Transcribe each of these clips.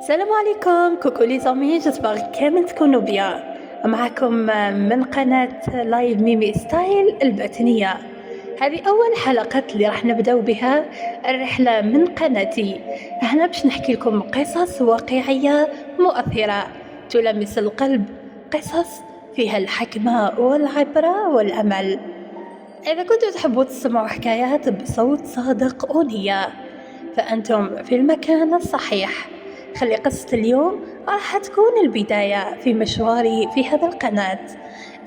السلام عليكم كوكو لي زامي، جسبر كامل تكونوا بيان. معكم من قناة لايف ميمي ستايل الباتنية. هذه أول حلقة اللي راح نبدأ بها الرحلة من قناتي. هنا باش نحكي لكم قصص واقعية مؤثرة تلمس القلب، قصص فيها الحكمة والعبرة والأمل. إذا كنتوا تحبوا تسمعوا حكايات بصوت صادق ونية فأنتم في المكان الصحيح. خلي قصة اليوم راح تكون البداية في مشواري في هذا القناة.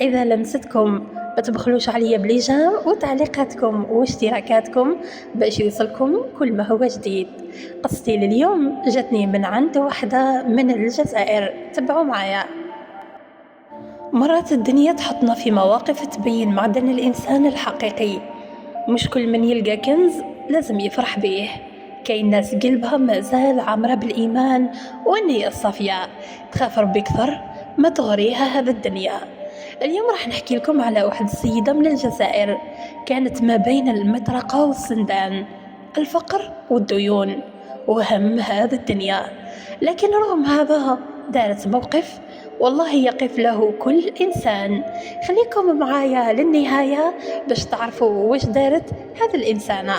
إذا لمستكم ما تبخلوش عليا بليجام وتعليقاتكم واشتراكاتكم باش يوصلكم كل ما هو جديد. قصتي لليوم جاتني من عند واحدة من الجزائر، تبعوا معايا. مرات الدنيا تحطنا في مواقف تبين معدن الإنسان الحقيقي. مش كل من يلقى كنز لازم يفرح بيه. كاين ناس قلبها مازال عامرة بالإيمان والنية الصافية، تخاف ربي كثر ما تغريها هذا الدنيا. اليوم راح نحكي لكم على واحد السيدة من الجزائر، كانت ما بين المطرقة والسندان، الفقر والديون وهم هذا الدنيا. لكن رغم هذا دارت موقف والله يقف له كل إنسان. خليكم معايا للنهاية باش تعرفوا واش دارت هذا الإنسانة.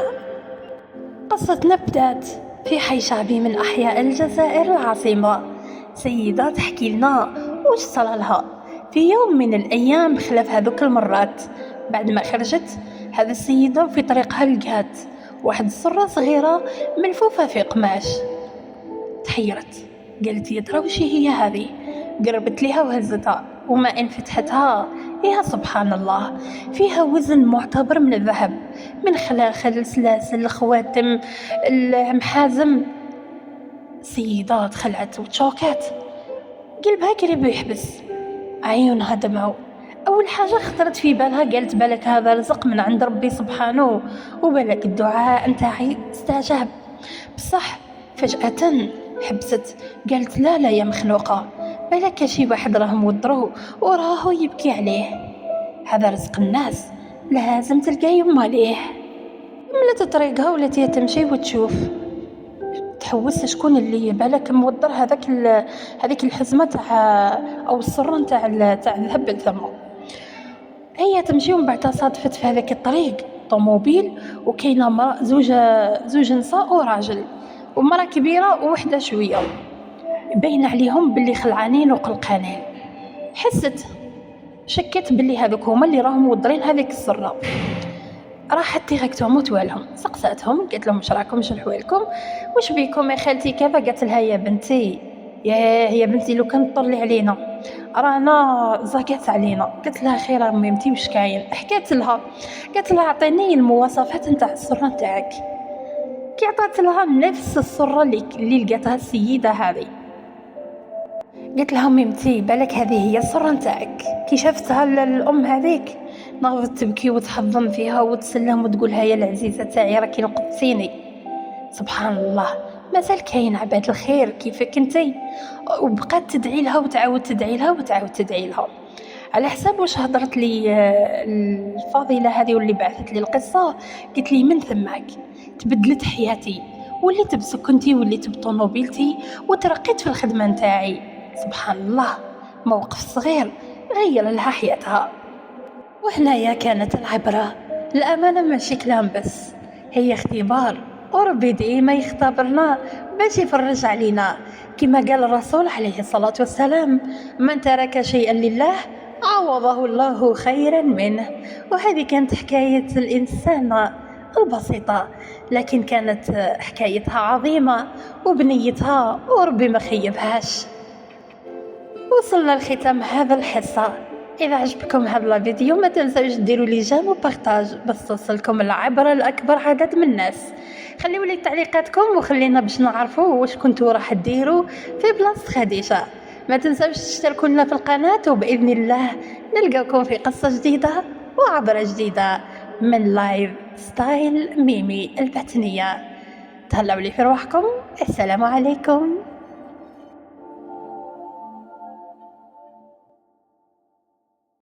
قصتنا بدات في حي شعبي من أحياء الجزائر العاصمة. سيدة تحكي لنا واش صار لها في يوم من الأيام خلاف هذوك المرات. بعد ما خرجت هذا السيدة في طريقها لقات واحد السرة صغيرة ملفوفة في قماش. تحيرت، قالت يا ترى وش هي هذه؟ قربت لها وهزتها، وما إن فتحتها يا سبحان الله فيها وزن معتبر من الذهب، من خلاخل، سلاسل، خواتم، المحازم. سيدة خلعت وتشوكات، قلبها قريب يحبس، عيونها دمعوا. أول حاجة خطرت في بالها قالت بالك هذا رزق من عند ربي سبحانه، وبالك الدعاء نتاعي استجاب. بصح فجأة حبست، قالت لا لا يا مخلوقة، بالك شي واحد راه موضرو وراه يبكي عليه، هذا رزق الناس لازم تلقى يما ليه. ملت طريقها ولات هي تمشي وتشوف، تحوس شكون اللي بالك موضر هذيك الحزمة تاع او السرة تاع الذهب الثمن. هي تمشي ومن بعد صادفت في هذاك الطريق طوموبيل، وكاينه زوج نساء وراجل، ومرأة كبيرة ووحدة شوية، باين عليهم باللي خلعانين وقلقانين. حست شكت باللي هذوك هما اللي راهم موضرين هذيك السرة. راحت ديريكتوم وتوالهم، سقساتهم قالت لهم واش راكم، واش حوالكم، واش بيكم يا خالتي كذا؟ قالت لها يا بنتي يا بنتي لو كان طلي علينا رانا زاقت علينا. قالت لها خير امي واش كاين؟ حكيت لها، قالت لها اعطيني المواصفات نتاع السره نتاعك. كي عطات لها نفس السره اللي لقاتها السيده هذه، قالت لها ميمتي بالك هذه هي السره نتاعك. كي شافتها الام هذيك نغضت تبكي وتحضن فيها وتسلم وتقولها يا العزيزه تاعي راكي نقدتيني. سبحان الله، مازال كاين عباد الخير كيفك انتي. وبقات تدعي لها وتعاود تدعي لها وتعاود تدعي لها. على حساب واش هضرت لي الفاضله هذه واللي بعثت لي القصه، قلت لي من ثماك تبدلت حياتي، وليت بسكنتي وليت بطوموبيلتي وترقيت في الخدمه نتاعي. سبحان الله، موقف صغير غير لها حياتها. وهنايا كانت العبرة. الأمانة ماشي كلام بس، هي اختبار، وربي ديما يختبرنا باش يفرج علينا. كما قال الرسول عليه الصلاة والسلام من ترك شيئا لله عوضه الله خيرا منه. وهذه كانت حكاية الإنسانة البسيطة، لكن كانت حكايتها عظيمة وبنيتها وربي ما خيبهاش. وصلنا لختام هذا الحصة. إذا عجبكم هذا الفيديو ما تنسوش ديروا لي جيم وبارطاج باش توصلكم العبرة لأكبر عدد من الناس. خليوا لي تعليقاتكم وخلينا باش نعرفوا واش كنتوا راح ديروا في بلاصة خديجة. ما تنسوش تشتركوا لنا في القناة، وبإذن الله نلقاكم في قصة جديدة وعبرة جديدة من لايف ستايل ميمي الباتنية. تهلاو لي في روحكم. السلام عليكم.